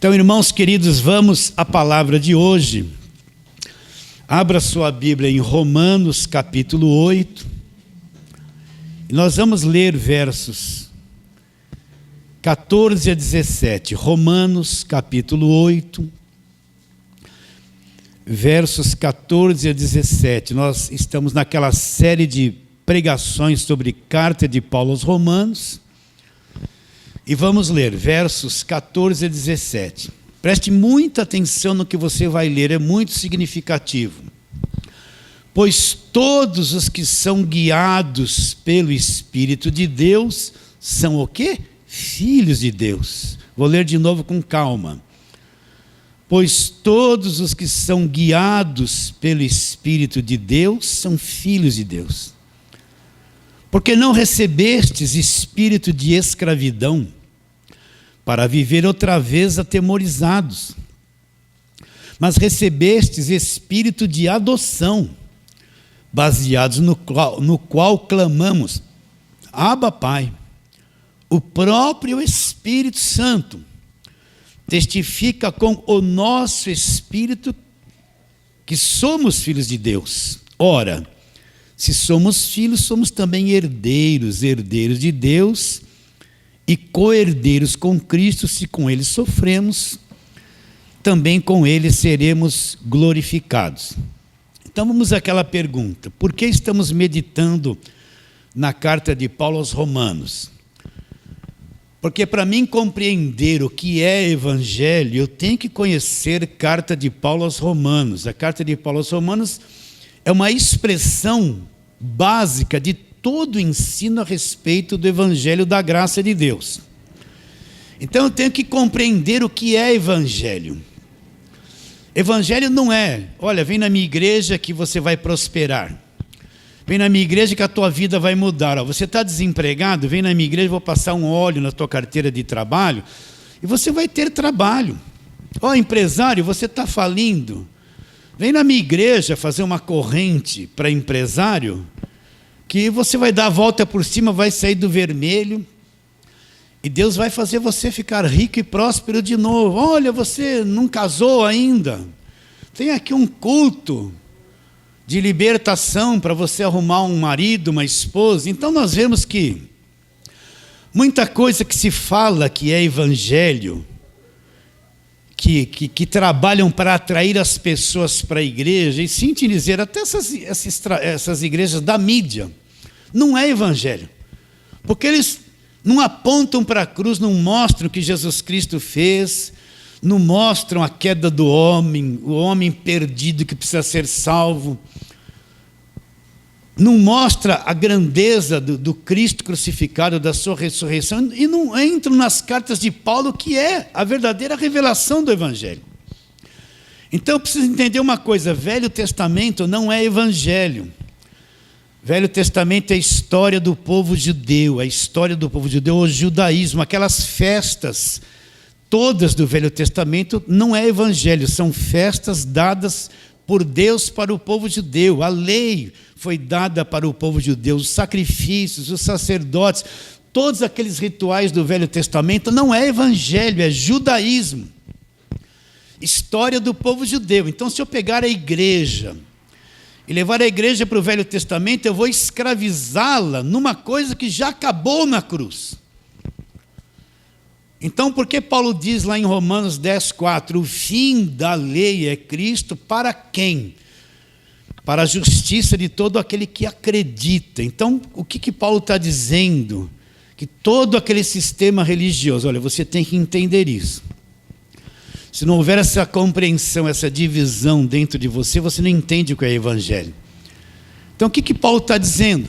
Então, irmãos queridos, vamos à palavra de hoje. Abra sua Bíblia em Romanos, capítulo 8. E nós vamos ler versos 14 a 17. Romanos, capítulo 8, versos 14 a 17. Nós estamos naquela série de pregações sobre carta de Paulo aos Romanos. E vamos ler versos 14 a 17. Preste muita atenção no que você vai ler, é muito significativo. Pois todos os que são guiados pelo Espírito de Deus são o quê? Filhos de Deus. Vou ler de novo com calma. Pois todos os que são guiados pelo Espírito de Deus são filhos de Deus. Porque não recebestes espírito de escravidão para viver outra vez atemorizados, mas recebestes espírito de adoção, baseados no qual clamamos, Abba, Pai. O próprio Espírito Santo testifica com o nosso espírito que somos filhos de Deus. Ora, se somos filhos, somos também herdeiros de Deus e co-herdeiros com Cristo. Se com Ele sofremos, também com Ele seremos glorificados. Então vamos àquela pergunta: por que estamos meditando na carta de Paulo aos Romanos? Porque para mim compreender o que é evangelho, eu tenho que conhecer a carta de Paulo aos Romanos. A carta de Paulo aos Romanos é uma expressão básica de todo o ensino a respeito do evangelho da graça de Deus. Então eu tenho que compreender o que é evangelho. Evangelho não é, olha, vem na minha igreja que você vai prosperar. Vem na minha igreja que a tua vida vai mudar. Você está desempregado? Vem na minha igreja, vou passar um óleo na tua carteira de trabalho e você vai ter trabalho. Empresário, você está falindo? Vem na minha igreja fazer uma corrente para empresário que você vai dar a volta por cima, vai sair do vermelho e Deus vai fazer você ficar rico e próspero de novo. Olha, você não casou ainda, tem aqui um culto de libertação para você arrumar um marido, uma esposa. Então nós vemos que muita coisa que se fala que é evangelho, que trabalham para atrair as pessoas para a igreja, e sim te dizer, até essas igrejas da mídia, não é evangelho, porque eles não apontam para a cruz, não mostram o que Jesus Cristo fez, não mostram a queda do homem, o homem perdido que precisa ser salvo, não mostra a grandeza do Cristo crucificado, da sua ressurreição, e não entram nas cartas de Paulo, que é a verdadeira revelação do evangelho. Então eu preciso entender uma coisa: Velho Testamento não é evangelho. Velho Testamento é a história do povo judeu, o judaísmo, aquelas festas todas do Velho Testamento não é evangelho, são festas dadas por Deus para o povo judeu. A lei foi dada para o povo judeu, os sacrifícios, os sacerdotes, todos aqueles rituais do Velho Testamento não é evangelho, é judaísmo. História do povo judeu. Então, se eu pegar a igreja e levar a igreja para o Velho Testamento, eu vou escravizá-la numa coisa que já acabou na cruz. Então, por que Paulo diz lá em Romanos 10:4, o fim da lei é Cristo para quem? Para a justiça de todo aquele que acredita. Então, o que Paulo está dizendo? Que todo aquele sistema religioso, olha, você tem que entender isso. Se não houver essa compreensão, essa divisão dentro de você, você não entende o que é evangelho. Então, o que Paulo está dizendo?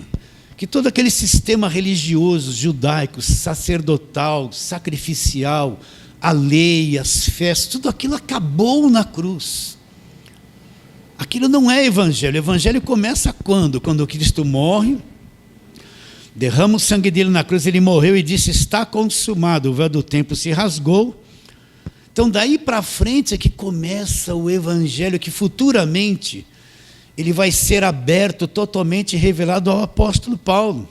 Que todo aquele sistema religioso, judaico, sacerdotal, sacrificial, a lei, as festas, tudo aquilo acabou na cruz. Aquilo não é evangelho. O evangelho começa quando? Quando Cristo morre, derrama o sangue dele na cruz, ele morreu e disse, está consumado, o véu do templo se rasgou. Então daí para frente é que começa o evangelho, que futuramente ele vai ser aberto, totalmente revelado ao apóstolo Paulo.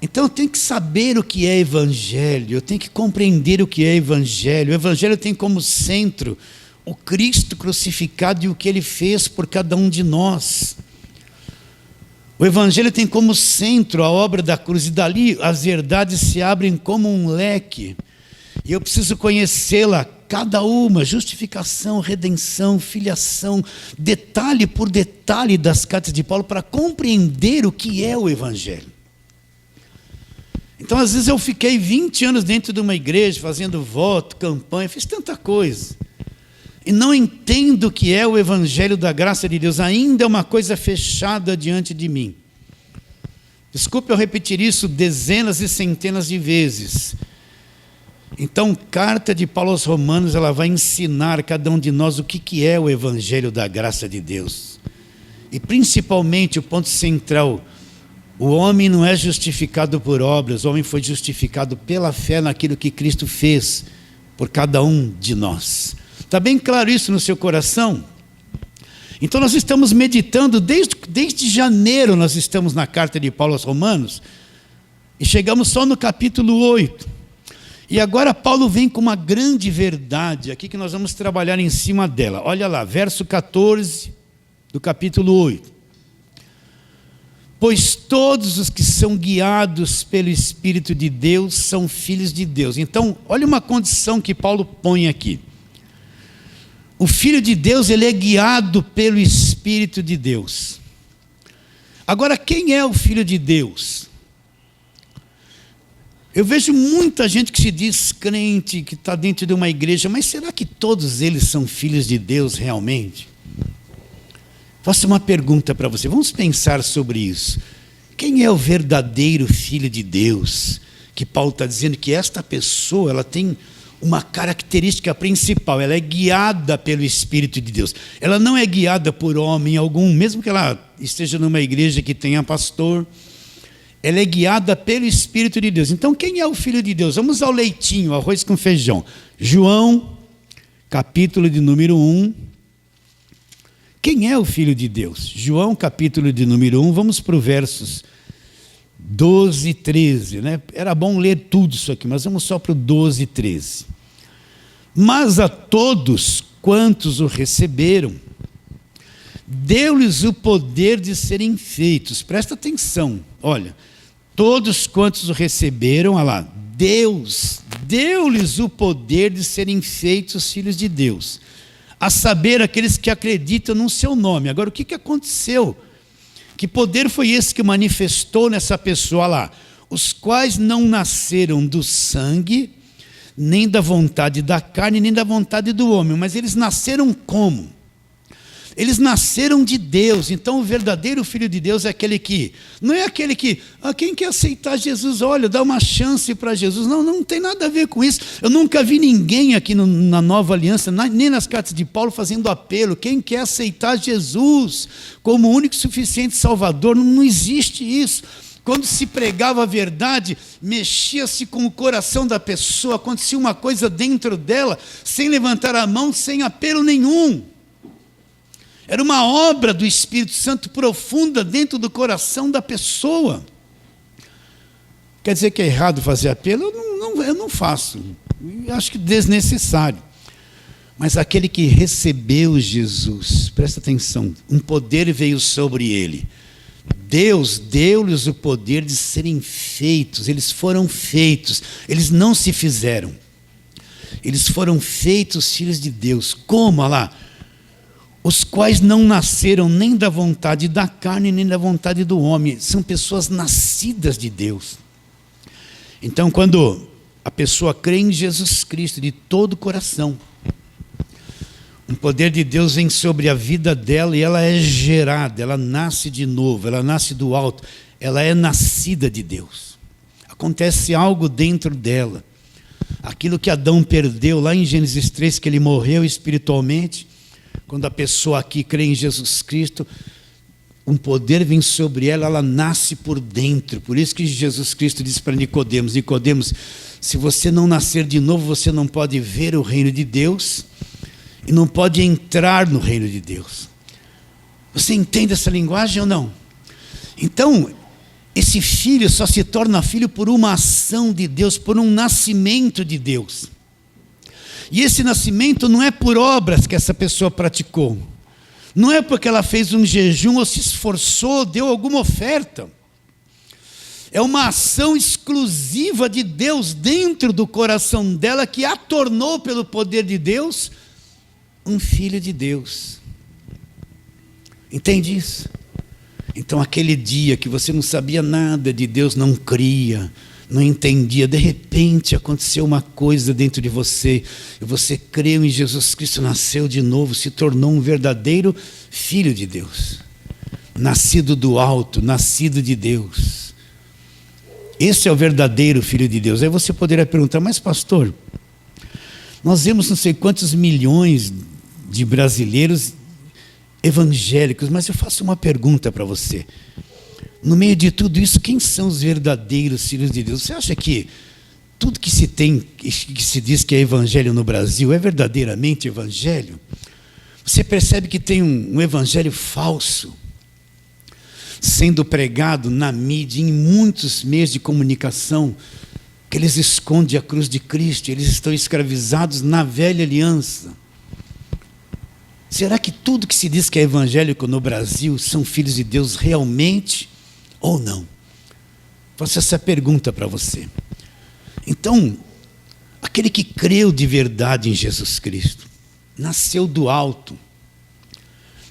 Então eu tenho que saber o que é evangelho, eu tenho que compreender o que é evangelho. O evangelho tem como centro o Cristo crucificado e o que ele fez por cada um de nós. O evangelho tem como centro a obra da cruz, e dali as verdades se abrem como um leque. E eu preciso conhecê-la, cada uma, justificação, redenção, filiação, detalhe por detalhe das cartas de Paulo, para compreender o que é o evangelho. Então, às vezes eu fiquei 20 anos dentro de uma igreja, fazendo voto, campanha, fiz tanta coisa. E não entendo o que é o evangelho da graça de Deus, ainda é uma coisa fechada diante de mim. Desculpe eu repetir isso dezenas e centenas de vezes. Então, carta de Paulo aos Romanos, ela vai ensinar cada um de nós o que é o evangelho da graça de Deus. E principalmente o ponto central: o homem não é justificado por obras, o homem foi justificado pela fé naquilo que Cristo fez por cada um de nós. Está bem claro isso no seu coração? Então nós estamos meditando, desde janeiro nós estamos na carta de Paulo aos Romanos, e chegamos só no capítulo 8. E agora Paulo vem com uma grande verdade aqui que nós vamos trabalhar em cima dela. Olha lá, verso 14 do capítulo 8. Pois todos os que são guiados pelo Espírito de Deus são filhos de Deus. Então, olha uma condição que Paulo põe aqui. O Filho de Deus, ele é guiado pelo Espírito de Deus. Agora, quem é o Filho de Deus? Eu vejo muita gente que se diz crente, que está dentro de uma igreja, mas será que todos eles são filhos de Deus realmente? Faço uma pergunta para você, vamos pensar sobre isso. Quem é o verdadeiro Filho de Deus? Que Paulo está dizendo que esta pessoa, ela tem uma característica principal, ela é guiada pelo Espírito de Deus. Ela não é guiada por homem algum, mesmo que ela esteja numa igreja que tenha pastor, ela é guiada pelo Espírito de Deus. Então, quem é o Filho de Deus? Vamos ao leitinho, arroz com feijão. João, capítulo de número 1. Quem é o Filho de Deus? João, capítulo de número 1, vamos para os versos 12 e 13. Né? Era bom ler tudo isso aqui, mas vamos só para o 12 e 13. Mas a todos quantos o receberam, deu-lhes o poder de serem feitos. Presta atenção, olha. Todos quantos o receberam, olha lá, Deus deu-lhes o poder de serem feitos filhos de Deus. A saber, aqueles que acreditam no seu nome. Agora, o que aconteceu? Que poder foi esse que manifestou nessa pessoa lá? Os quais não nasceram do sangue, nem da vontade da carne, nem da vontade do homem. Mas eles nasceram como? Eles nasceram de Deus. Então o verdadeiro Filho de Deus é aquele que, não é aquele que, quem quer aceitar Jesus, olha, dá uma chance para Jesus. Não, não tem nada a ver com isso. Eu nunca vi ninguém aqui na Nova Aliança, nem nas cartas de Paulo, fazendo apelo. Quem quer aceitar Jesus como único e suficiente Salvador, não existe isso. Quando se pregava a verdade, mexia-se com o coração da pessoa, acontecia uma coisa dentro dela, sem levantar a mão, sem apelo nenhum. Era uma obra do Espírito Santo profunda dentro do coração da pessoa. Quer dizer que é errado fazer apelo? Eu não faço. Eu acho que desnecessário. Mas aquele que recebeu Jesus, presta atenção, um poder veio sobre ele. Deus deu-lhes o poder de serem feitos. Eles foram feitos. Eles não se fizeram. Eles foram feitos filhos de Deus. Como? Olha lá. Os quais não nasceram nem da vontade da carne, nem da vontade do homem. São pessoas nascidas de Deus. Então, quando a pessoa crê em Jesus Cristo de todo o coração, o poder de Deus vem sobre a vida dela e ela é gerada, ela nasce de novo, ela nasce do alto, ela é nascida de Deus. Acontece algo dentro dela. Aquilo que Adão perdeu lá em Gênesis 3, que ele morreu espiritualmente, quando a pessoa aqui crê em Jesus Cristo, um poder vem sobre ela, ela nasce por dentro. Por isso que Jesus Cristo disse para Nicodemos: Nicodemos, se você não nascer de novo, você não pode ver o reino de Deus e não pode entrar no reino de Deus. Você entende essa linguagem ou não? Então, esse filho só se torna filho por uma ação de Deus, por um nascimento de Deus. E esse nascimento não é por obras que essa pessoa praticou. Não é porque ela fez um jejum ou se esforçou, deu alguma oferta. É uma ação exclusiva de Deus dentro do coração dela que a tornou, pelo poder de Deus, um filho de Deus. Entende isso? Então, aquele dia que você não sabia nada de Deus, não cria, não entendia, de repente aconteceu uma coisa dentro de você, e você creu em Jesus Cristo, nasceu de novo, se tornou um verdadeiro filho de Deus, nascido do alto, nascido de Deus. Esse é o verdadeiro filho de Deus. Aí você poderia perguntar, mas pastor, nós vemos não sei quantos milhões de brasileiros evangélicos, mas eu faço uma pergunta para você. No meio de tudo isso, quem são os verdadeiros filhos de Deus? Você acha que tudo que se tem, que se diz que é evangelho no Brasil, é verdadeiramente evangelho? Você percebe que tem um evangelho falso sendo pregado na mídia, em muitos meios de comunicação, que eles escondem a cruz de Cristo, eles estão escravizados na velha aliança. Será que tudo que se diz que é evangélico no Brasil são filhos de Deus realmente ou não? Faço essa pergunta para você. Então, aquele que creu de verdade em Jesus Cristo, nasceu do alto,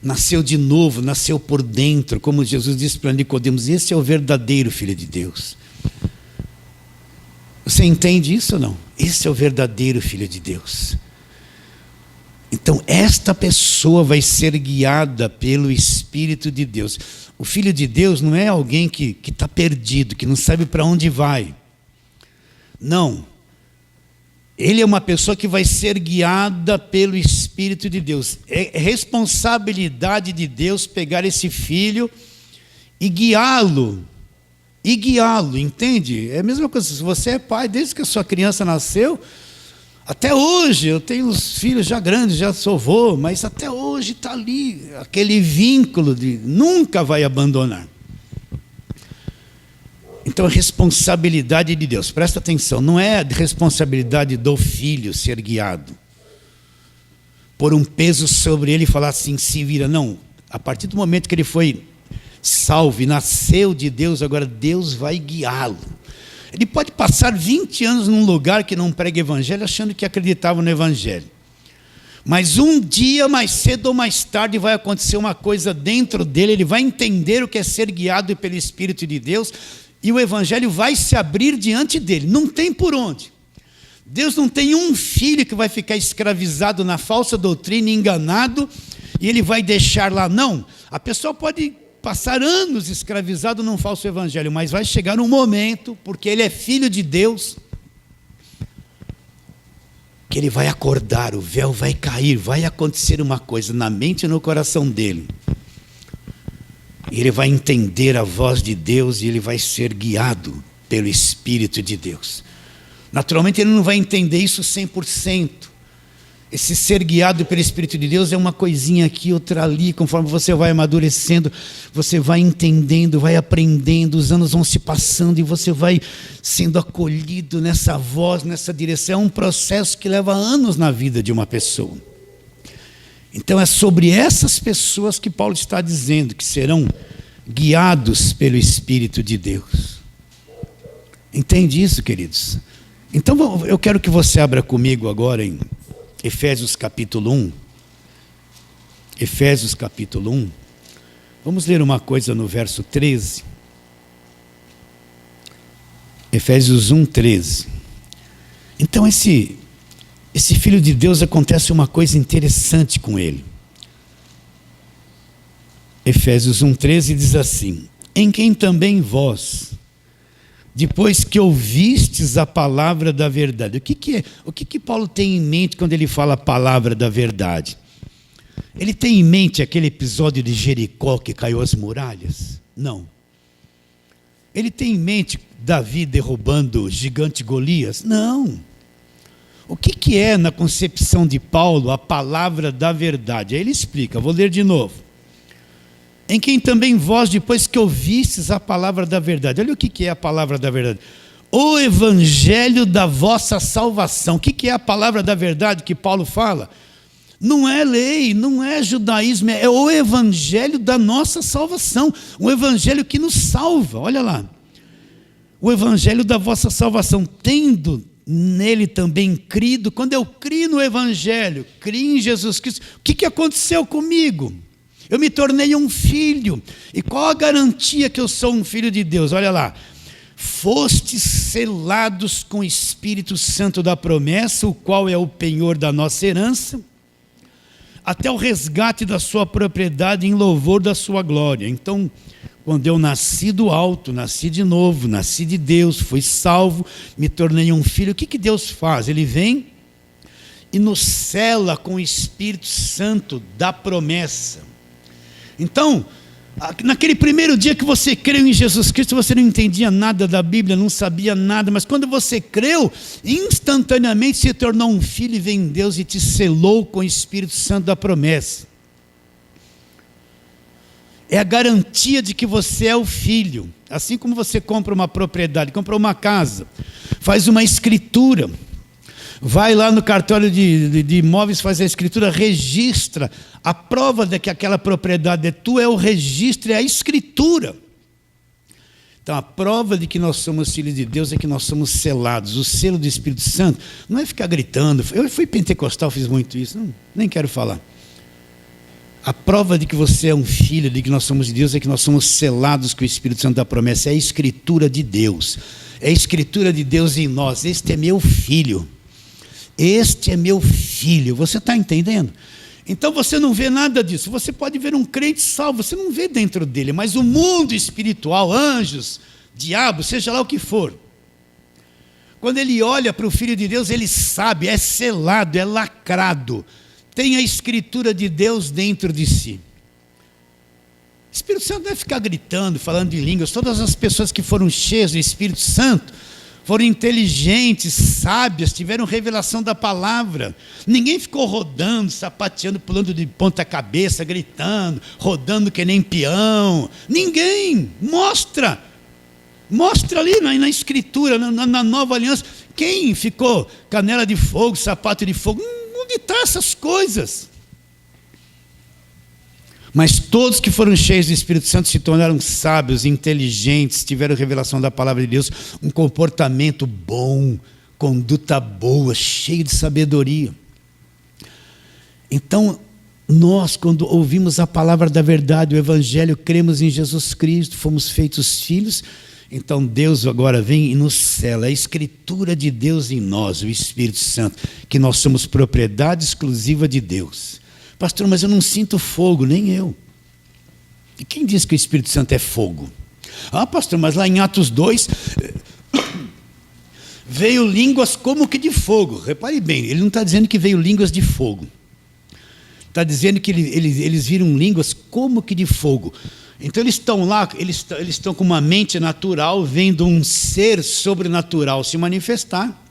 nasceu de novo, nasceu por dentro, como Jesus disse para Nicodemos, esse é o verdadeiro Filho de Deus. Você entende isso ou não? Esse é o verdadeiro Filho de Deus. Então, esta pessoa vai ser guiada pelo Espírito de Deus. O Filho de Deus não é alguém que está perdido, que não sabe para onde vai. Não. Ele é uma pessoa que vai ser guiada pelo Espírito de Deus. É responsabilidade de Deus pegar esse filho e guiá-lo. Entende? É a mesma coisa, se você é pai, desde que a sua criança nasceu, até hoje, eu tenho os filhos já grandes, já sou avô, mas até hoje está ali, aquele vínculo de nunca vai abandonar. Então, a responsabilidade de Deus, presta atenção, não é a responsabilidade do filho ser guiado, pôr um peso sobre ele e falar assim, se vira, não. A partir do momento que ele foi salvo e nasceu de Deus, agora Deus vai guiá-lo. Ele pode passar 20 anos num lugar que não prega evangelho, achando que acreditava no evangelho. Mas um dia, mais cedo ou mais tarde, vai acontecer uma coisa dentro dele, ele vai entender o que é ser guiado pelo Espírito de Deus, e o evangelho vai se abrir diante dele. Não tem por onde. Deus não tem um filho que vai ficar escravizado na falsa doutrina, enganado, e ele vai deixar lá. Não, a pessoa pode passar anos escravizado num falso evangelho, mas vai chegar um momento, porque ele é filho de Deus, que ele vai acordar, o véu vai cair, vai acontecer uma coisa na mente e no coração dele. E ele vai entender a voz de Deus e ele vai ser guiado pelo Espírito de Deus. Naturalmente ele não vai entender isso 100%. Esse ser guiado pelo Espírito de Deus é uma coisinha aqui, outra ali, conforme você vai amadurecendo, você vai entendendo, vai aprendendo, os anos vão se passando e você vai sendo acolhido nessa voz, nessa direção. É um processo que leva anos na vida de uma pessoa. Então é sobre essas pessoas que Paulo está dizendo, que serão guiados pelo Espírito de Deus. Entende isso, queridos? Então eu quero que você abra comigo agora em Efésios capítulo 1. Efésios capítulo 1. Vamos ler uma coisa no verso 13. Efésios 1, 13. Então esse filho de Deus, acontece uma coisa interessante com ele. Efésios 1, 13 diz assim: em quem também vós, depois que ouvistes a palavra da verdade. O que Paulo tem em mente quando ele fala a palavra da verdade? Ele tem em mente aquele episódio de Jericó que caiu as muralhas? Não. Ele tem em mente Davi derrubando o gigante Golias? Não. O que é, na concepção de Paulo, a palavra da verdade? Aí ele explica, vou ler de novo. em quem também vós, depois que ouvistes a palavra da verdade. Olha o que é a palavra da verdade. O evangelho da vossa salvação. O que é a palavra da verdade que Paulo fala? Não é lei, não é judaísmo, é o evangelho da nossa salvação. O evangelho que nos salva, olha lá. O evangelho da vossa salvação, tendo nele também crido. Quando eu crio no evangelho, crio em Jesus Cristo, o que aconteceu comigo? Eu me tornei um filho. E qual a garantia que eu sou um filho de Deus? Olha lá. Fostes selados com o Espírito Santo da promessa, o qual é o penhor da nossa herança, até o resgate da sua propriedade em louvor da sua glória. Então, quando eu nasci do alto, nasci de novo, nasci de Deus, fui salvo, me tornei um filho, o que Deus faz? Ele vem e nos sela com o Espírito Santo da promessa. Então, naquele primeiro dia que você creu em Jesus Cristo, você não entendia nada da Bíblia, não sabia nada, mas quando você creu, instantaneamente se tornou um filho e vem Deus e te selou com o Espírito Santo da promessa. É a garantia de que você é o filho. Assim como você compra uma propriedade, compra uma casa, faz uma escritura, vai lá no cartório de imóveis, faz a escritura, registra. A prova de que aquela propriedade é tua é o registro, é a escritura. Então a prova de que nós somos filhos de Deus é que nós somos selados. O selo do Espírito Santo não é ficar gritando. Eu fui pentecostal, fiz muito isso, nem quero falar. A prova de que você é um filho, de que nós somos de Deus, é que nós somos selados com o Espírito Santo da promessa. É a escritura de Deus. É a escritura de Deus em nós. Este é meu filho. Este é meu filho. Você está entendendo? Então você não vê nada disso. Você pode ver um crente salvo, você não vê dentro dele, mas o mundo espiritual, anjos, diabo, seja lá o que for, quando ele olha para o Filho de Deus, ele sabe, é selado, é lacrado, tem a escritura de Deus dentro de si. O Espírito Santo não vai ficar gritando, falando em línguas. Todas as pessoas que foram cheias do Espírito Santo foram inteligentes, sábias, tiveram revelação da palavra. Ninguém ficou rodando, sapateando, pulando de ponta cabeça, gritando, rodando que nem peão. Ninguém. Mostra ali na escritura, na nova aliança. Quem ficou canela de fogo, sapato de fogo? Onde estão essas coisas? Mas todos que foram cheios do Espírito Santo se tornaram sábios, inteligentes, tiveram revelação da palavra de Deus, um comportamento bom, conduta boa, cheio de sabedoria. Então, nós, quando ouvimos a palavra da verdade, o Evangelho, cremos em Jesus Cristo, fomos feitos filhos, então Deus agora vem e nos sela, a escritura de Deus em nós, o Espírito Santo, que nós somos propriedade exclusiva de Deus. Pastor, mas eu não sinto fogo, nem eu. E quem diz que o Espírito Santo é fogo? Ah, pastor, mas lá em Atos 2, veio línguas como que de fogo. Repare bem, ele não está dizendo que veio línguas de fogo. Está dizendo que eles viram línguas como que de fogo. Então eles estão lá, eles estão com uma mente natural, vendo um ser sobrenatural se manifestar.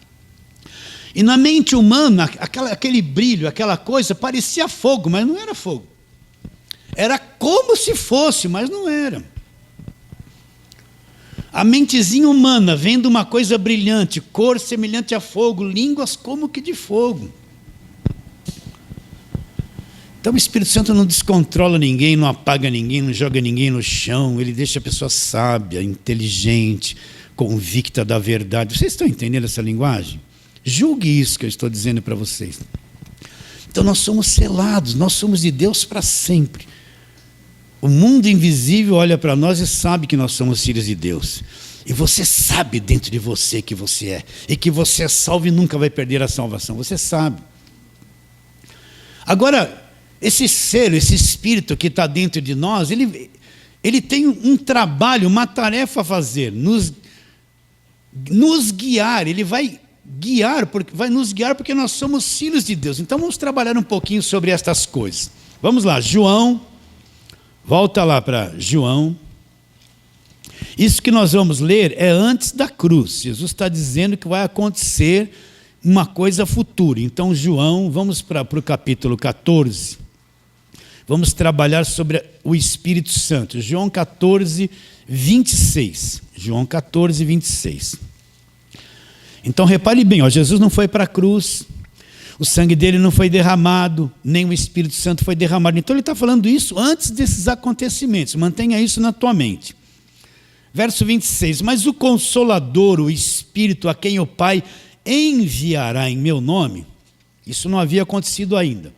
E na mente humana, aquele brilho, aquela coisa, parecia fogo, mas não era fogo. Era como se fosse, mas não era. A mentezinha humana, vendo uma coisa brilhante, cor semelhante a fogo, línguas como que de fogo. Então o Espírito Santo não descontrola ninguém, não apaga ninguém, não joga ninguém no chão, ele deixa a pessoa sábia, inteligente, convicta da verdade. Vocês estão entendendo essa linguagem? Julgue isso que eu estou dizendo para vocês. Então nós somos selados, nós somos de Deus para sempre. O mundo invisível olha para nós e sabe que nós somos filhos de Deus. E você sabe dentro de você que você é. E que você é salvo e nunca vai perder a salvação. Você sabe. Agora, esse ser, esse espírito que está dentro de nós, ele tem um trabalho, uma tarefa a fazer. Nos guiar, ele vai nos guiar porque nós somos filhos de Deus. Então vamos trabalhar um pouquinho sobre estas coisas. Vamos lá, João, volta lá para João. Isso que nós vamos ler é antes da cruz. Jesus está dizendo que vai acontecer uma coisa futura. Então João, vamos para o capítulo 14, Vamos trabalhar sobre o Espírito Santo. João 14, 26. João 14, 26. Então repare bem, Jesus não foi para a cruz, o sangue dele não foi derramado, nem o Espírito Santo foi derramado. Então ele está falando isso antes desses acontecimentos, mantenha isso na tua mente. Verso 26, mas o Consolador, o Espírito a quem o Pai enviará em meu nome, isso não havia acontecido ainda.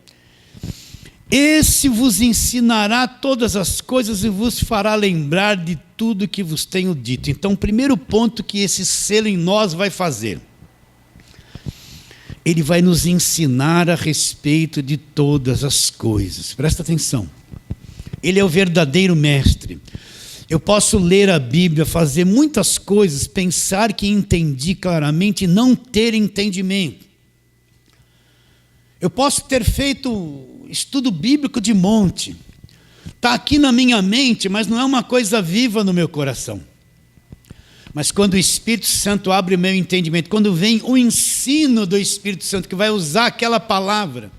Esse vos ensinará todas as coisas e vos fará lembrar de tudo que vos tenho dito. Então, o primeiro ponto que esse selo em nós vai fazer, ele vai nos ensinar a respeito de todas as coisas. Presta atenção. Ele é o verdadeiro mestre. Eu posso ler a Bíblia, fazer muitas coisas, pensar que entendi claramente e não ter entendimento. Eu posso ter feito estudo bíblico de monte. Está aqui na minha mente, mas não é uma coisa viva no meu coração. Mas quando o Espírito Santo abre o meu entendimento, quando vem o ensino do Espírito Santo, que vai usar aquela palavra,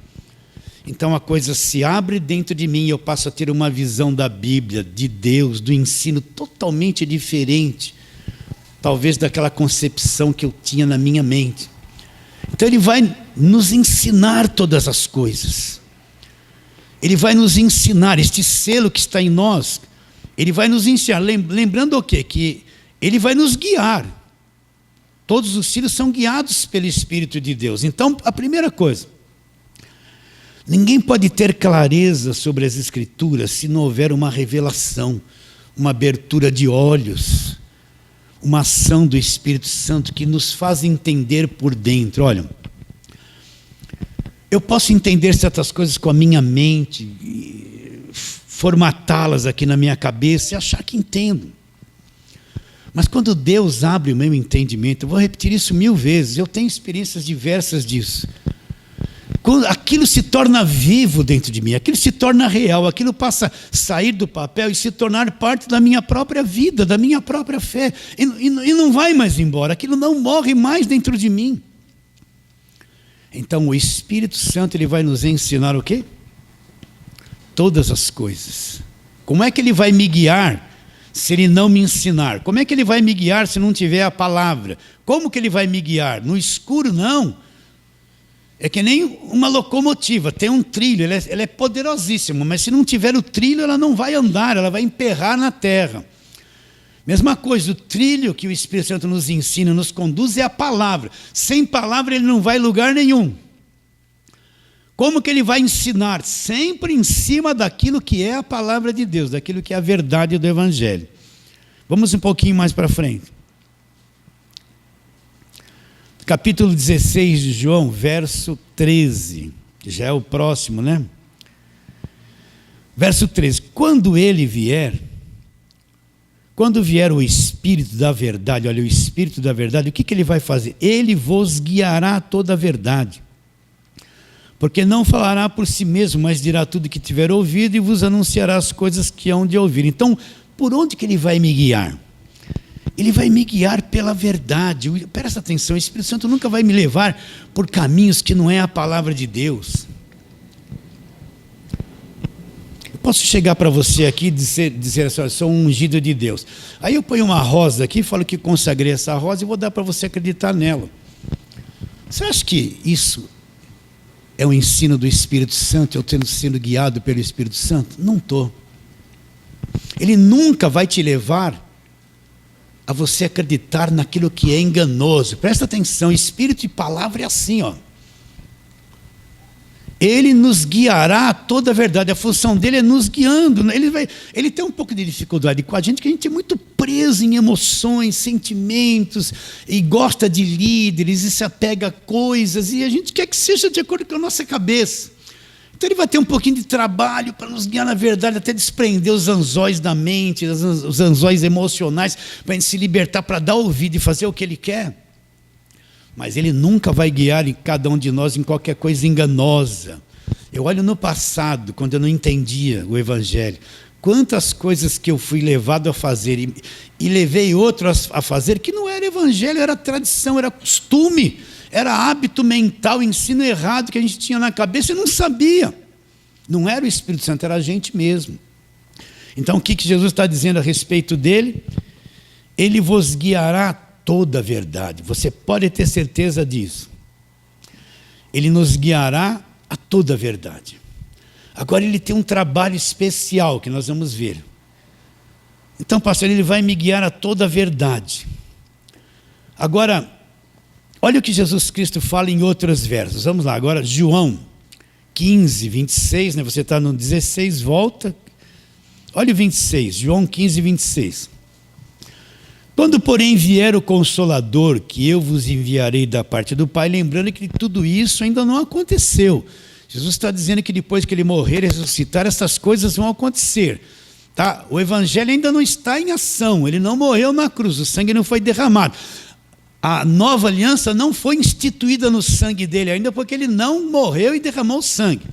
então a coisa se abre dentro de mim e eu passo a ter uma visão da Bíblia, de Deus, do ensino totalmente diferente, talvez daquela concepção que eu tinha na minha mente. Então ele vai nos ensinar todas as coisas. Ele vai nos ensinar, este selo que está em nós, ele vai nos ensinar, lembrando o quê? Que ele vai nos guiar. Todos os filhos são guiados pelo Espírito de Deus. Então, a primeira coisa, ninguém pode ter clareza sobre as Escrituras se não houver uma revelação, uma abertura de olhos, uma ação do Espírito Santo que nos faz entender por dentro. Olha, eu posso entender certas coisas com a minha mente, formatá-las aqui na minha cabeça e achar que entendo. Mas quando Deus abre o meu entendimento, eu vou repetir isso 1000 vezes, eu tenho experiências diversas disso. Quando aquilo se torna vivo dentro de mim, aquilo se torna real, aquilo passa a sair do papel e se tornar parte da minha própria vida, da minha própria fé, e não vai mais embora, aquilo não morre mais dentro de mim. Então o Espírito Santo ele vai nos ensinar o quê? Todas as coisas. Como é que ele vai me guiar se ele não me ensinar? Como é que ele vai me guiar se não tiver a palavra? Como que ele vai me guiar? No escuro não. É que nem uma locomotiva, tem um trilho, ela é poderosíssima, mas se não tiver o trilho ela não vai andar, ela vai emperrar na terra. Mesma coisa, o trilho que o Espírito Santo nos ensina, nos conduz é a palavra. Sem palavra ele não vai a lugar nenhum. Como que ele vai ensinar? Sempre em cima daquilo que é a palavra de Deus, daquilo que é a verdade do Evangelho. Vamos um pouquinho mais para frente. Capítulo 16 de João, verso 13, que já é o próximo, né? Verso 13, quando vier o Espírito da verdade, olha, o Espírito da verdade, o que ele vai fazer? Ele vos guiará a toda a verdade, porque não falará por si mesmo, mas dirá tudo que tiver ouvido e vos anunciará as coisas que hão de ouvir. Então, por onde que ele vai me guiar? Ele vai me guiar pela verdade. Presta atenção, o Espírito Santo nunca vai me levar por caminhos que não é a palavra de Deus. Eu posso chegar para você aqui e dizer assim, eu sou um ungido de Deus. Aí eu ponho uma rosa aqui, falo que consagrei essa rosa e vou dar para você acreditar nela. Você acha que isso é o ensino do Espírito Santo, eu tendo sido guiado pelo Espírito Santo? Não estou. Ele nunca vai te levar a você acreditar naquilo que é enganoso. Presta atenção, Espírito e palavra é assim, ó. Ele nos guiará a toda a verdade, a função dele é nos guiando. Ele tem um pouco de dificuldade com a gente, que a gente é muito preso em emoções, sentimentos, e gosta de líderes, e se apega a coisas, e a gente quer que seja de acordo com a nossa cabeça. Então ele vai ter um pouquinho de trabalho para nos guiar na verdade, até desprender os anzóis da mente, os anzóis emocionais, para a gente se libertar, para dar ouvido e fazer o que ele quer. Mas ele nunca vai guiar em cada um de nós em qualquer coisa enganosa. Eu olho no passado, quando eu não entendia o Evangelho, quantas coisas que eu fui levado a fazer e levei outros a fazer que não era Evangelho, era tradição, era costume, era hábito mental, ensino errado que a gente tinha na cabeça e não sabia. Não era o Espírito Santo, era a gente mesmo. Então o que Jesus está dizendo a respeito dele? Ele vos guiará a toda a verdade. Você pode ter certeza disso. Ele nos guiará a toda a verdade. Agora ele tem um trabalho especial que nós vamos ver. Então, pastor, ele vai me guiar a toda a verdade. Agora, olha o que Jesus Cristo fala em outros versos. Vamos lá, agora João 15, 26, né? Você está no 16, volta. Olha o 26, João 15, 26. Quando, porém, vier o Consolador, que eu vos enviarei da parte do Pai, lembrando que tudo isso ainda não aconteceu. Jesus está dizendo que depois que ele morrer e ressuscitar, essas coisas vão acontecer. Tá? O Evangelho ainda não está em ação, ele não morreu na cruz, o sangue não foi derramado. A nova aliança não foi instituída no sangue dele ainda, porque ele não morreu e derramou sangue.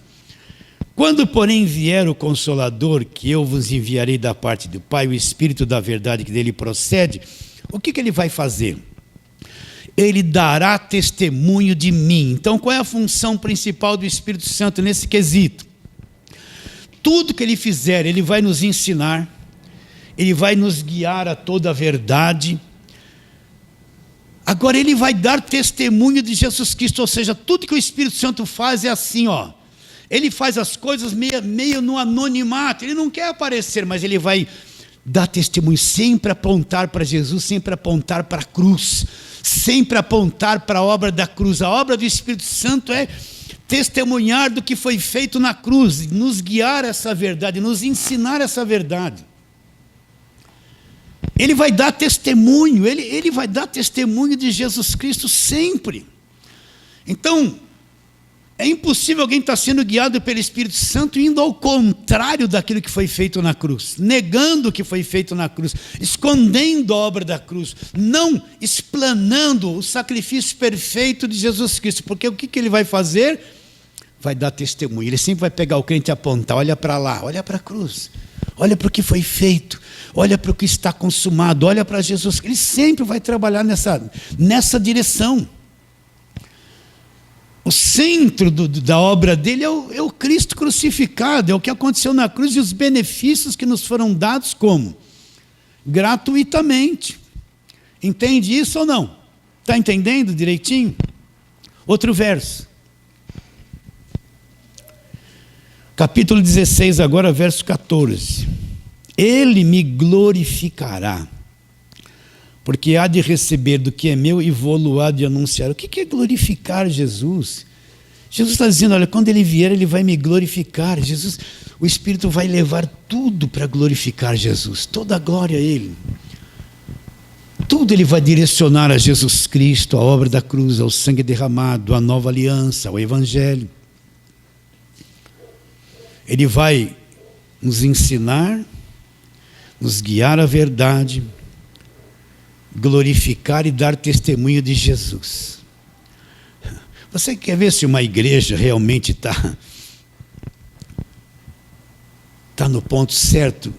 Quando, porém, vier o Consolador, que eu vos enviarei da parte do Pai, o Espírito da verdade que dele procede, o que ele vai fazer? Ele dará testemunho de mim. Então, qual é a função principal do Espírito Santo nesse quesito? Tudo que ele fizer, ele vai nos ensinar, ele vai nos guiar a toda a verdade. Agora, ele vai dar testemunho de Jesus Cristo, ou seja, tudo que o Espírito Santo faz é assim, ó. Ele faz as coisas meio no anonimato, ele não quer aparecer, mas ele vai dar testemunho, sempre apontar para Jesus, sempre apontar para a cruz, sempre apontar para a obra da cruz. A obra do Espírito Santo é testemunhar do que foi feito na cruz, nos guiar essa verdade, nos ensinar essa verdade. Ele vai dar testemunho, ele vai dar testemunho de Jesus Cristo sempre. Então, é impossível alguém estar sendo guiado pelo Espírito Santo indo ao contrário daquilo que foi feito na cruz, negando o que foi feito na cruz, escondendo a obra da cruz, não explanando o sacrifício perfeito de Jesus Cristo, porque o que ele vai fazer? Vai dar testemunho. Ele sempre vai pegar o crente e apontar, olha para lá, olha para a cruz, olha para o que foi feito, olha para o que está consumado, olha para Jesus. Ele sempre vai trabalhar nessa direção. O centro da obra dele é o Cristo crucificado, é o que aconteceu na cruz e os benefícios que nos foram dados como? Gratuitamente. Entende isso ou não? Está entendendo direitinho? Outro verso. Capítulo 16 agora, verso 14. Ele me glorificará, porque há de receber do que é meu e vou-lo há de anunciar. O que é glorificar Jesus? Jesus está dizendo, olha, quando ele vier, ele vai me glorificar. Jesus, o Espírito vai levar tudo para glorificar Jesus, toda a glória a Ele. Tudo ele vai direcionar a Jesus Cristo, a obra da cruz, ao sangue derramado, à nova aliança, ao Evangelho. Ele vai nos ensinar, nos guiar à verdade, glorificar e dar testemunho de Jesus. Você quer ver se uma igreja realmente está no ponto certo?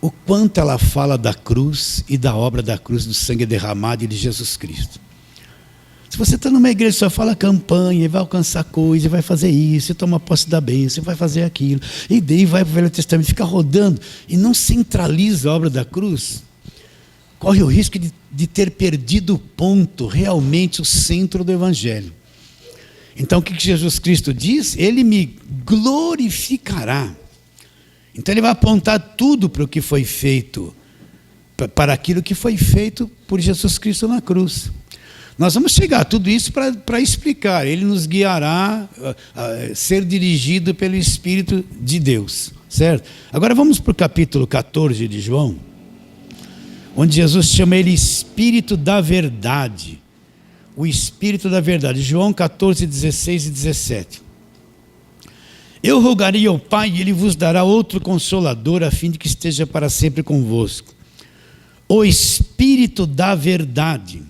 O quanto ela fala da cruz e da obra da cruz, do sangue derramado e de Jesus Cristo. Se você está numa igreja que só fala campanha, vai alcançar coisa, vai fazer isso, toma posse da bênção, vai fazer aquilo, e daí vai para o Velho Testamento, fica rodando e não centraliza a obra da cruz, corre o risco de ter perdido o ponto, realmente o centro do Evangelho. Então o que Jesus Cristo diz? Ele me glorificará. Então ele vai apontar tudo para o que foi feito, para aquilo que foi feito por Jesus Cristo na cruz. Nós vamos chegar a tudo isso para explicar. Ele nos guiará a ser dirigido pelo Espírito de Deus, certo? Agora vamos para o capítulo 14 de João, onde Jesus chama ele Espírito da Verdade. O Espírito da Verdade. João 14, 16 e 17. Eu rogarei ao Pai e Ele vos dará outro Consolador, a fim de que esteja para sempre convosco. O Espírito da Verdade,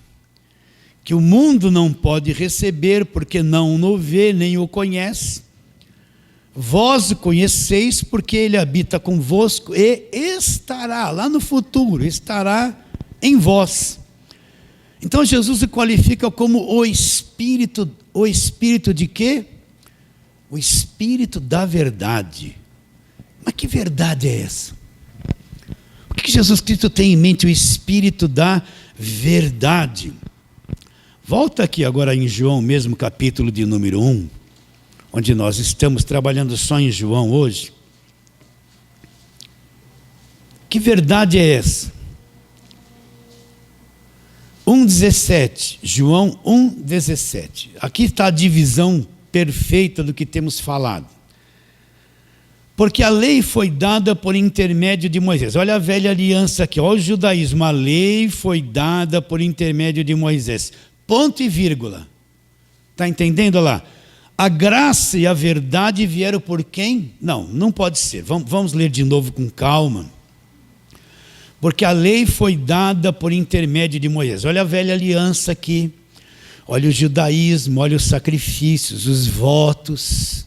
que o mundo não pode receber, porque não o vê, nem o conhece. Vós o conheceis, porque Ele habita convosco e estará, lá no futuro, estará em vós. Então Jesus se qualifica como o Espírito de quê? O Espírito da verdade. Mas que verdade é essa? O que Jesus Cristo tem em mente? O Espírito da verdade. Volta aqui agora em João, mesmo capítulo de número 1, onde nós estamos trabalhando só em João hoje. Que verdade é essa? 1,17, João 1,17. Aqui está a divisão perfeita do que temos falado. Porque a lei foi dada por intermédio de Moisés. Olha a velha aliança aqui, olha o judaísmo. A lei foi dada por intermédio de Moisés. Ponto e vírgula. Está entendendo lá? A graça e a verdade vieram por quem? Não pode ser. Vamos ler de novo com calma. Porque a lei foi dada por intermédio de Moisés. Olha a velha aliança aqui. Olha o judaísmo, olha os sacrifícios, os votos.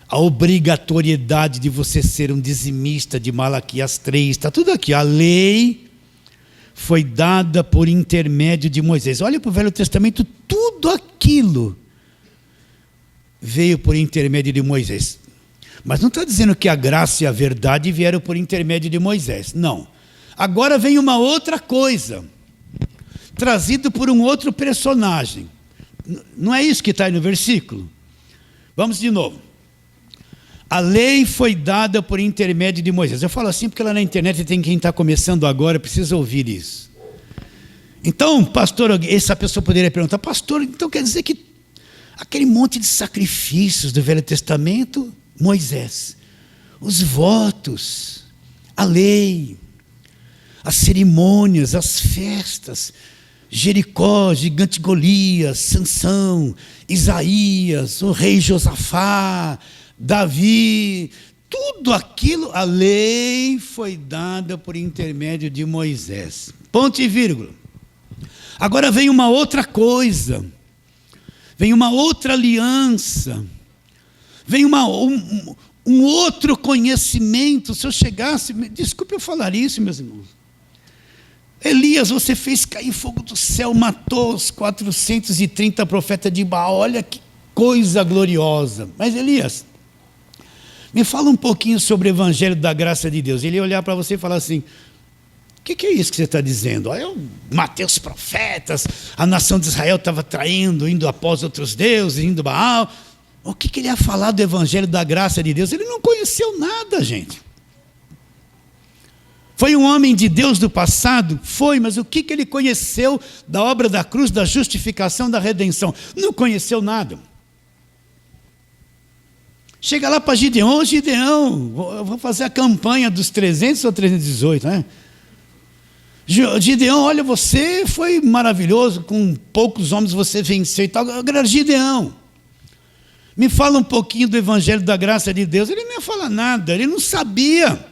A obrigatoriedade de você ser um dizimista de Malaquias 3. Está tudo aqui. A lei foi dada por intermédio de Moisés. Olha para o Velho Testamento, tudo aquilo veio por intermédio de Moisés. Mas não está dizendo que a graça e a verdade vieram por intermédio de Moisés. Não. Agora vem uma outra coisa, trazido por um outro personagem. Não é isso que está aí no versículo? Vamos de novo. A lei foi dada por intermédio de Moisés. Eu falo assim porque lá na internet tem quem está começando agora, precisa ouvir isso. Então, pastor, essa pessoa poderia perguntar, pastor, então quer dizer que aquele monte de sacrifícios do Velho Testamento, Moisés, os votos, a lei, as cerimônias, as festas, Jericó, gigante Golias, Sansão, Isaías, o rei Josafá, Davi, tudo aquilo, a lei foi dada por intermédio de Moisés. Ponto e vírgula. Agora vem uma outra coisa, vem uma outra aliança, vem um outro conhecimento. Se eu chegasse, desculpe eu falar isso, meus irmãos. Elias, você fez cair fogo do céu, matou os 430 profetas de Baal, olha que coisa gloriosa. Mas Elias, me fala um pouquinho sobre o evangelho da graça de Deus. Ele ia olhar para você e falar assim, o que é isso que você está dizendo? Eu matei os profetas, a nação de Israel estava traindo, indo após outros deuses, indo a Baal. O que ele ia falar do evangelho da graça de Deus? Ele não conheceu nada, gente. Foi um homem de Deus do passado? Foi, mas o que ele conheceu da obra da cruz, da justificação, da redenção? Não conheceu nada. Chega lá para Gideão, eu vou fazer a campanha dos 300 ou 318, né? Gideão, olha, você foi maravilhoso, com poucos homens você venceu e tal. Agora, Gideão, me fala um pouquinho do evangelho da graça de Deus. Ele não ia falar nada, ele não sabia.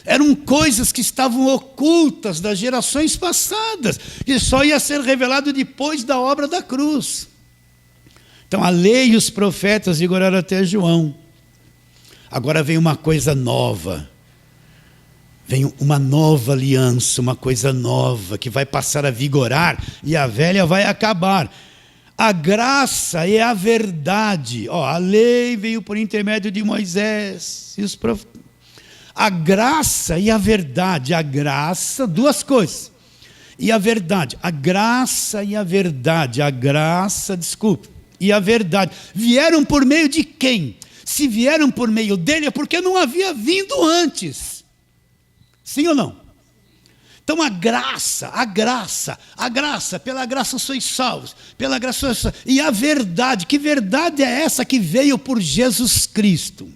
Eram coisas que estavam ocultas das gerações passadas, que só ia ser revelado depois da obra da cruz. Então a lei e os profetas vigoraram até João. Agora vem uma coisa nova. Vem uma nova aliança, uma coisa nova que vai passar a vigorar e a velha vai acabar. A graça é a verdade. A lei veio por intermédio de Moisés e os profetas. A graça e a verdade. A graça, duas coisas. E a verdade. A graça e a verdade. A graça, desculpe. E a verdade. Vieram por meio de quem? Se vieram por meio dele é porque não havia vindo antes. Sim ou não? Então a graça, pela graça sois salvos, pela graça sois salvos. E a verdade, que verdade é essa que veio por Jesus Cristo?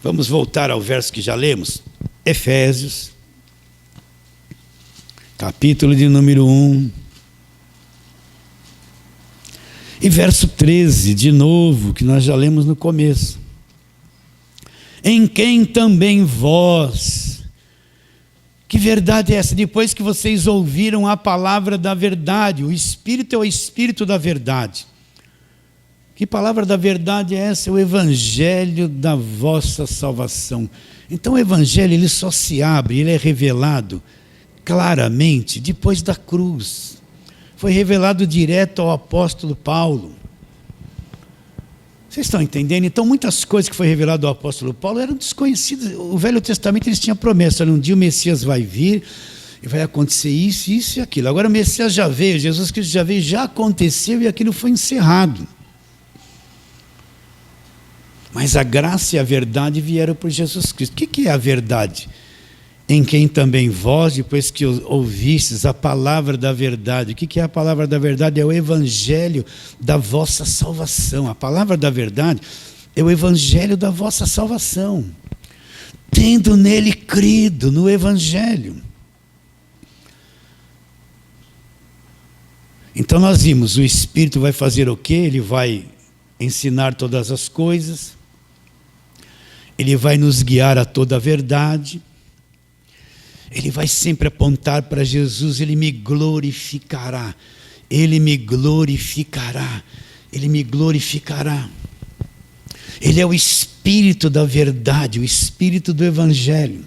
Vamos voltar ao verso que já lemos, Efésios, capítulo de número 1. E verso 13, de novo, que nós já lemos no começo. Em quem também vós. Que verdade é essa? Depois que vocês ouviram a palavra da verdade, o Espírito é o Espírito da verdade. Que palavra da verdade é essa? O Evangelho da vossa salvação. Então o Evangelho ele só se abre, ele é revelado claramente depois da cruz. Foi revelado direto ao apóstolo Paulo. Vocês estão entendendo? Então, muitas coisas que foi revelado ao apóstolo Paulo eram desconhecidas. O Velho Testamento, eles tinham promessa. Olha, um dia o Messias vai vir e vai acontecer isso, isso e aquilo. Agora o Messias já veio, Jesus Cristo já veio, já aconteceu e aquilo foi encerrado. Mas a graça e a verdade vieram por Jesus Cristo. O que é a verdade? Em quem também vós, depois que ouvistes a palavra da verdade. O que é a palavra da verdade? É o evangelho da vossa salvação. A palavra da verdade é o evangelho da vossa salvação. Tendo nele crido, no evangelho. Então nós vimos, o Espírito vai fazer o quê? Ele vai ensinar todas as coisas. Ele vai nos guiar a toda a verdade. Ele vai sempre apontar para Jesus, Ele me glorificará, Ele me glorificará, Ele me glorificará. Ele é o Espírito da verdade, o Espírito do Evangelho.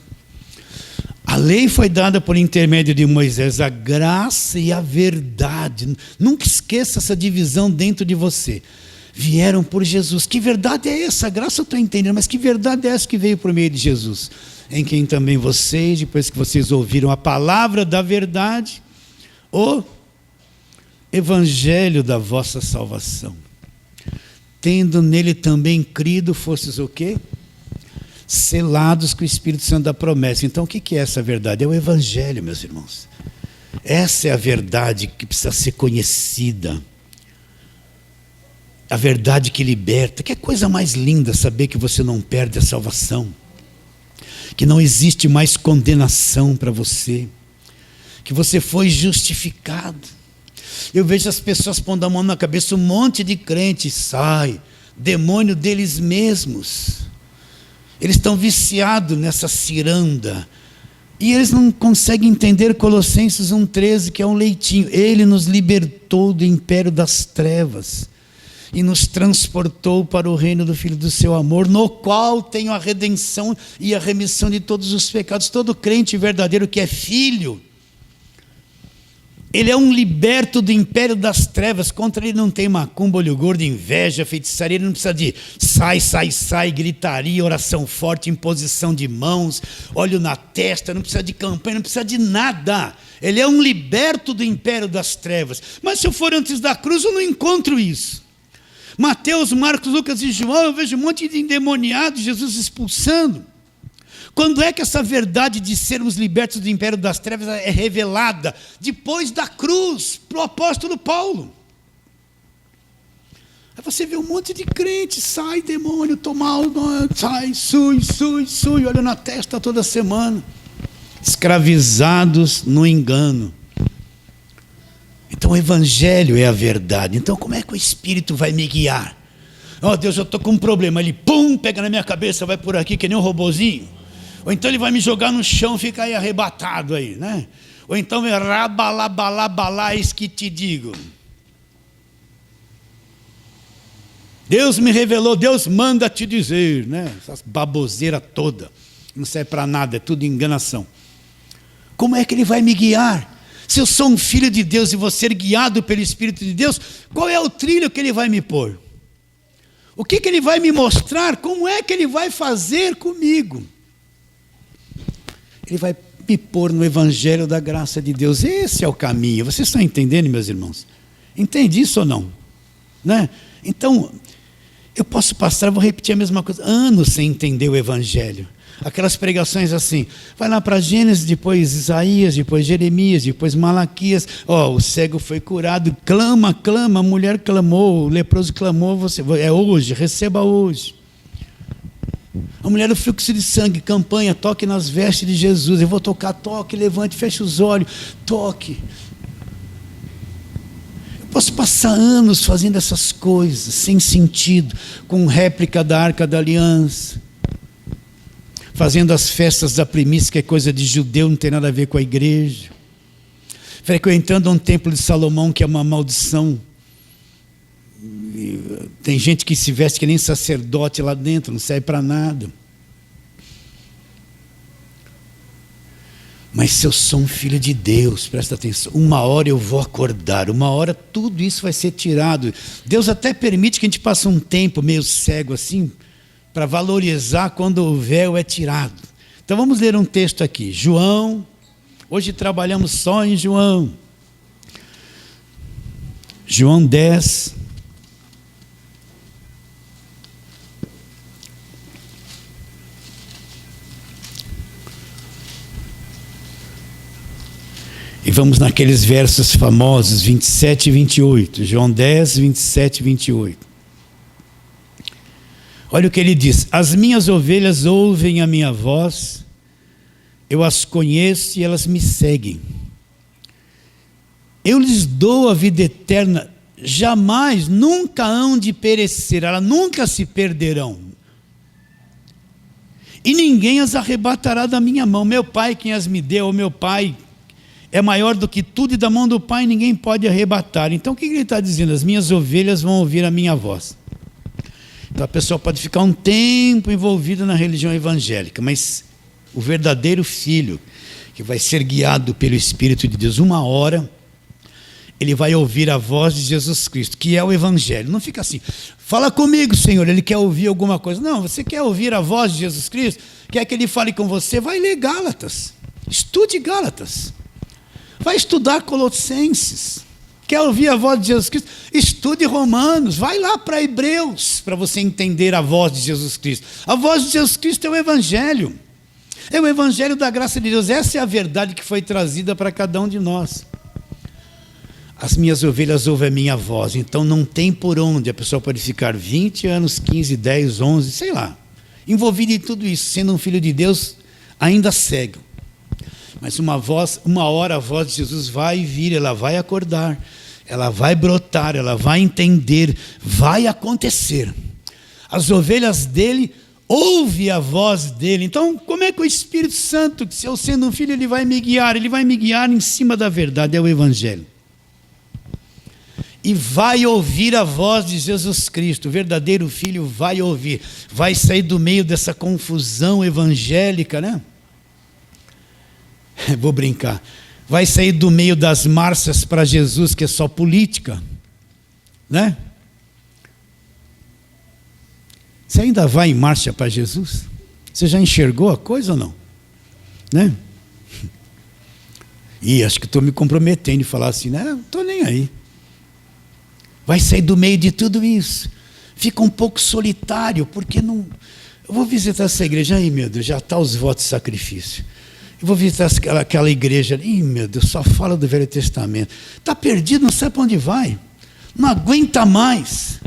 A lei foi dada por intermédio de Moisés, a graça e a verdade. Nunca esqueça essa divisão dentro de você. Vieram por Jesus. Que verdade é essa? A graça eu estou entendendo, mas que verdade é essa que veio por meio de Jesus? Em quem também vocês, depois que vocês ouviram a palavra da verdade, o evangelho da vossa salvação, tendo nele também crido, fostes o quê? Selados com o Espírito Santo da promessa. Então o que é essa verdade? É o evangelho, meus irmãos. Essa é a verdade que precisa ser conhecida. A verdade que liberta. Que coisa mais linda saber que você não perde a salvação. Que não existe mais condenação para você, que você foi justificado. Eu vejo as pessoas pondo a mão na cabeça, um monte de crente sai, demônio deles mesmos. Eles estão viciados nessa ciranda, e eles não conseguem entender Colossenses 1,13, que é um leitinho. Ele nos libertou do império das trevas, e nos transportou para o reino do Filho do seu amor, no qual tenho a redenção e a remissão de todos os pecados. Todo crente verdadeiro que é filho, ele é um liberto do império das trevas. Contra ele não tem macumba, olho gordo, inveja, feitiçaria. Ele não precisa de sai, sai, sai, gritaria, oração forte, imposição de mãos, olho na testa, não precisa de campanha, não precisa de nada. Ele é um liberto do império das trevas. Mas se eu for antes da cruz, eu não encontro isso. Mateus, Marcos, Lucas e João, eu vejo um monte de endemoniados, Jesus expulsando. Quando é que essa verdade de sermos libertos do império das trevas é revelada? Depois da cruz, para o apóstolo Paulo. Aí você vê um monte de crente, sai demônio, toma, sai, sui, olha na testa toda semana. Escravizados no engano. Então o evangelho é a verdade. Então como é que o Espírito vai me guiar? Oh Deus, eu estou com um problema. Ele pega na minha cabeça, vai por aqui que nem um robozinho. Ou então ele vai me jogar no chão, fica aí arrebatado aí, né? Ou então é rabalabalá, eis que te digo. Deus me revelou, Deus manda te dizer, né? Essa baboseira toda, não serve para nada, é tudo enganação. Como é que ele vai me guiar? Se eu sou um filho de Deus e vou ser guiado pelo Espírito de Deus, qual é o trilho que ele vai me pôr? O que ele vai me mostrar? Como é que ele vai fazer comigo? Ele vai me pôr no evangelho da graça de Deus. Esse é o caminho. Vocês estão entendendo, meus irmãos? Entende isso ou não? Né? Então, eu posso passar, vou repetir a mesma coisa, anos sem entender o evangelho. Aquelas pregações assim, vai lá para Gênesis, depois Isaías, depois Jeremias, depois Malaquias. O cego foi curado, clama, a mulher clamou, o leproso clamou, você, é hoje, receba hoje. A mulher do fluxo de sangue, campanha, toque nas vestes de Jesus. Eu vou tocar, toque, levante, feche os olhos, toque. Eu posso passar anos fazendo essas coisas, sem sentido, com réplica da Arca da Aliança, fazendo as festas da primícia, que é coisa de judeu, não tem nada a ver com a igreja, frequentando um templo de Salomão, que é uma maldição. Tem gente que se veste que nem sacerdote lá dentro, não serve para nada. Mas se eu sou um filho de Deus, presta atenção, uma hora eu vou acordar, uma hora tudo isso vai ser tirado. Deus até permite que a gente passe um tempo meio cego assim, para valorizar quando o véu é tirado. Então vamos ler um texto aqui, João, hoje trabalhamos só em João. João 10. E vamos naqueles versos famosos, 27 e 28. João 10, 27 e 28. Olha o que ele diz: as minhas ovelhas ouvem a minha voz, eu as conheço e elas me seguem. Eu lhes dou a vida eterna, jamais, nunca hão de perecer, elas nunca se perderão. E ninguém as arrebatará da minha mão. Meu Pai quem as me deu, o meu Pai é maior do que tudo, e da mão do Pai ninguém pode arrebatar. Então o que ele está dizendo? As minhas ovelhas vão ouvir a minha voz. Então a pessoa pode ficar um tempo envolvida na religião evangélica, mas o verdadeiro filho, que vai ser guiado pelo Espírito de Deus, uma hora, ele vai ouvir a voz de Jesus Cristo, que é o Evangelho. Não fica assim, fala comigo, Senhor, ele quer ouvir alguma coisa. Não, você quer ouvir a voz de Jesus Cristo? Quer que ele fale com você? Vai ler Gálatas, estude Gálatas. Vai estudar Colossenses. Quer ouvir a voz de Jesus Cristo? Estude Romanos. Vai lá para Hebreus, para você entender a voz de Jesus Cristo. A voz de Jesus Cristo é o Evangelho. É o Evangelho da graça de Deus. Essa é a verdade que foi trazida para cada um de nós. As minhas ovelhas ouvem a minha voz. Então não tem por onde. A pessoa pode ficar 20 anos, 15, 10, 11, sei lá, envolvido em tudo isso, sendo um filho de Deus, ainda cego. Mas uma hora a voz de Jesus vai vir, ela vai acordar, ela vai brotar, ela vai entender, vai acontecer. As ovelhas dele ouvem a voz dele. Então, como é que o Espírito Santo, se eu sendo um filho, ele vai me guiar? Ele vai me guiar em cima da verdade, é o Evangelho. E vai ouvir a voz de Jesus Cristo, o verdadeiro filho vai ouvir, vai sair do meio dessa confusão evangélica, né? Vou brincar, vai sair do meio das marchas para Jesus, que é só política, né? Você ainda vai em marcha para Jesus? Você já enxergou a coisa ou não? Né? E acho que estou me comprometendo de falar assim, né? Não estou nem aí. Vai sair do meio de tudo isso, fica um pouco solitário, porque não... Eu vou visitar essa igreja, aí meu Deus, já está os votos de sacrifício. Eu vou visitar aquela igreja ali, meu Deus, só fala do Velho Testamento. Está perdido, não sabe para onde vai. Não aguenta mais.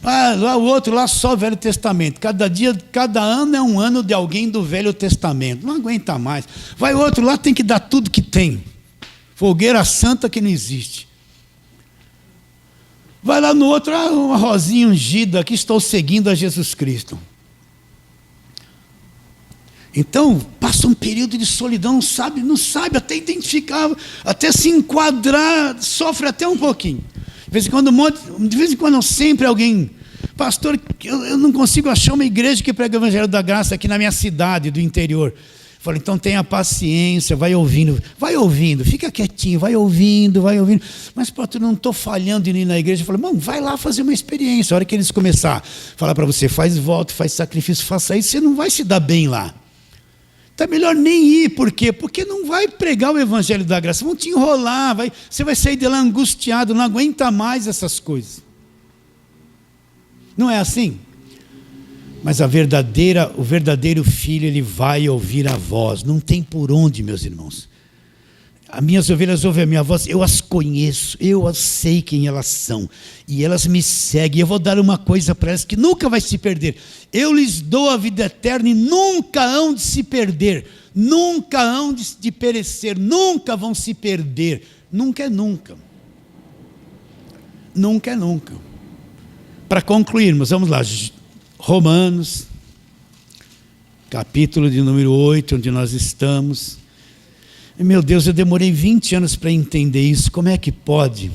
Lá o outro, lá só o Velho Testamento. Cada ano é um ano de alguém do Velho Testamento. Não aguenta mais. Vai outro lá, tem que dar tudo que tem. Fogueira santa que não existe. Vai lá no outro, uma rosinha ungida, aqui estou seguindo a Jesus Cristo. Então, passa um período de solidão, não sabe até identificar, até se enquadrar, sofre até um pouquinho. De vez em quando sempre alguém, pastor, eu não consigo achar uma igreja que prega o Evangelho da Graça aqui na minha cidade, do interior. Eu falo, então tenha paciência, vai ouvindo, fica quietinho, vai ouvindo. Mas, pastor, eu não estou falhando em ir na igreja. Eu falo, irmão, vai lá fazer uma experiência. A hora que eles começar a falar para você, faz voto, faz sacrifício, faça isso, você não vai se dar bem lá. Então é melhor nem ir, por quê? Porque não vai pregar o Evangelho da Graça, vão te enrolar, você vai sair de lá angustiado, não aguenta mais essas coisas. Não é assim? Mas o verdadeiro filho, ele vai ouvir a voz, não tem por onde, meus irmãos. As minhas ovelhas ouvem a minha voz, eu as conheço, eu sei quem elas são, e elas me seguem. Eu vou dar uma coisa para elas que nunca vai se perder. Eu lhes dou a vida eterna e nunca hão de se perder, nunca hão de perecer, nunca vão se perder. Nunca é nunca. Nunca é nunca. Para concluirmos, vamos lá, Romanos, capítulo de número 8, onde nós estamos. Meu Deus, eu demorei 20 anos para entender isso, como é que pode?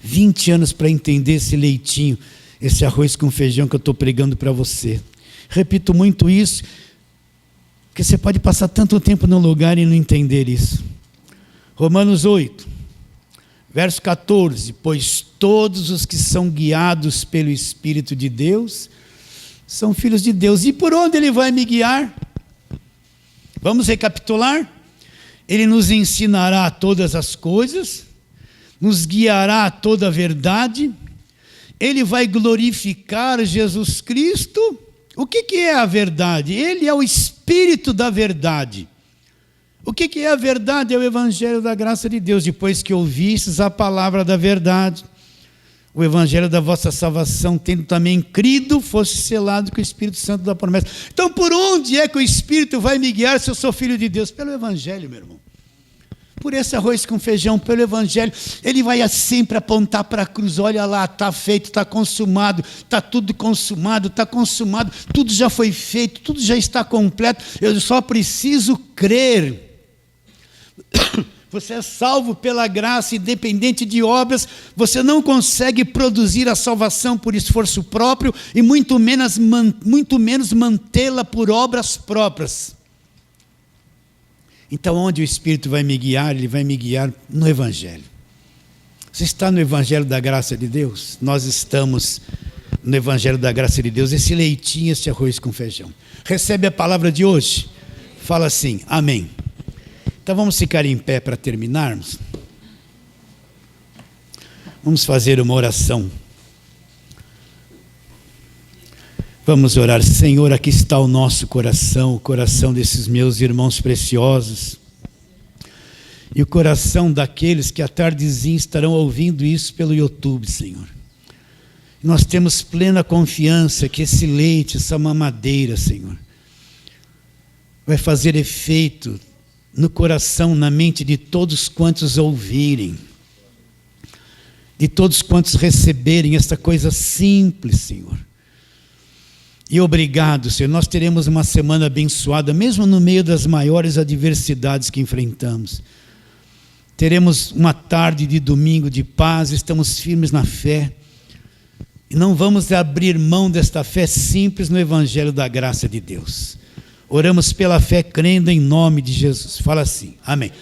20 anos para entender esse leitinho, esse arroz com feijão que eu estou pregando para você. Repito muito isso, Porque você pode passar tanto tempo num lugar e não entender isso. Romanos 8, verso 14. Pois todos os que são guiados pelo Espírito de Deus são filhos de Deus. E por onde Ele vai me guiar? Vamos recapitular? Ele nos ensinará todas as coisas, nos guiará a toda a verdade, Ele vai glorificar Jesus Cristo. O que é a verdade? Ele é o Espírito da verdade. O que é a verdade? É o Evangelho da graça de Deus. Depois que ouvistes a palavra da verdade, o Evangelho da vossa salvação, tendo também crido, fosse selado com o Espírito Santo da promessa. Então, por onde é que o Espírito vai me guiar se eu sou filho de Deus? Pelo Evangelho, meu irmão. Por esse arroz com feijão, pelo Evangelho. Ele vai sempre apontar para a cruz. Olha lá, está feito, está consumado, está tudo consumado, está consumado, tudo já foi feito, tudo já está completo. Eu só preciso crer. Você é salvo pela graça, independente de obras. Você não consegue produzir a salvação por esforço próprio e muito menos mantê-la por obras próprias. Então, onde o Espírito vai me guiar? Ele vai me guiar no Evangelho. Você está no Evangelho da graça de Deus? Nós estamos no Evangelho da graça de Deus. Esse leitinho, esse arroz com feijão. Recebe a palavra de hoje? Fala assim, amém. Então vamos ficar em pé para terminarmos. Vamos fazer uma oração. Vamos orar. Senhor, aqui está o nosso coração, o coração desses meus irmãos preciosos. E o coração daqueles que à tardezinha estarão ouvindo isso pelo YouTube, Senhor. Nós temos plena confiança que esse leite, essa mamadeira, Senhor, vai fazer efeito no coração, na mente de todos quantos ouvirem, de todos quantos receberem esta coisa simples, Senhor. E obrigado, Senhor, nós teremos uma semana abençoada, mesmo no meio das maiores adversidades que enfrentamos. Teremos uma tarde de domingo de paz, estamos firmes na fé. E não vamos abrir mão desta fé simples no Evangelho da graça de Deus. Oramos pela fé, crendo em nome de Jesus. Fala assim, amém.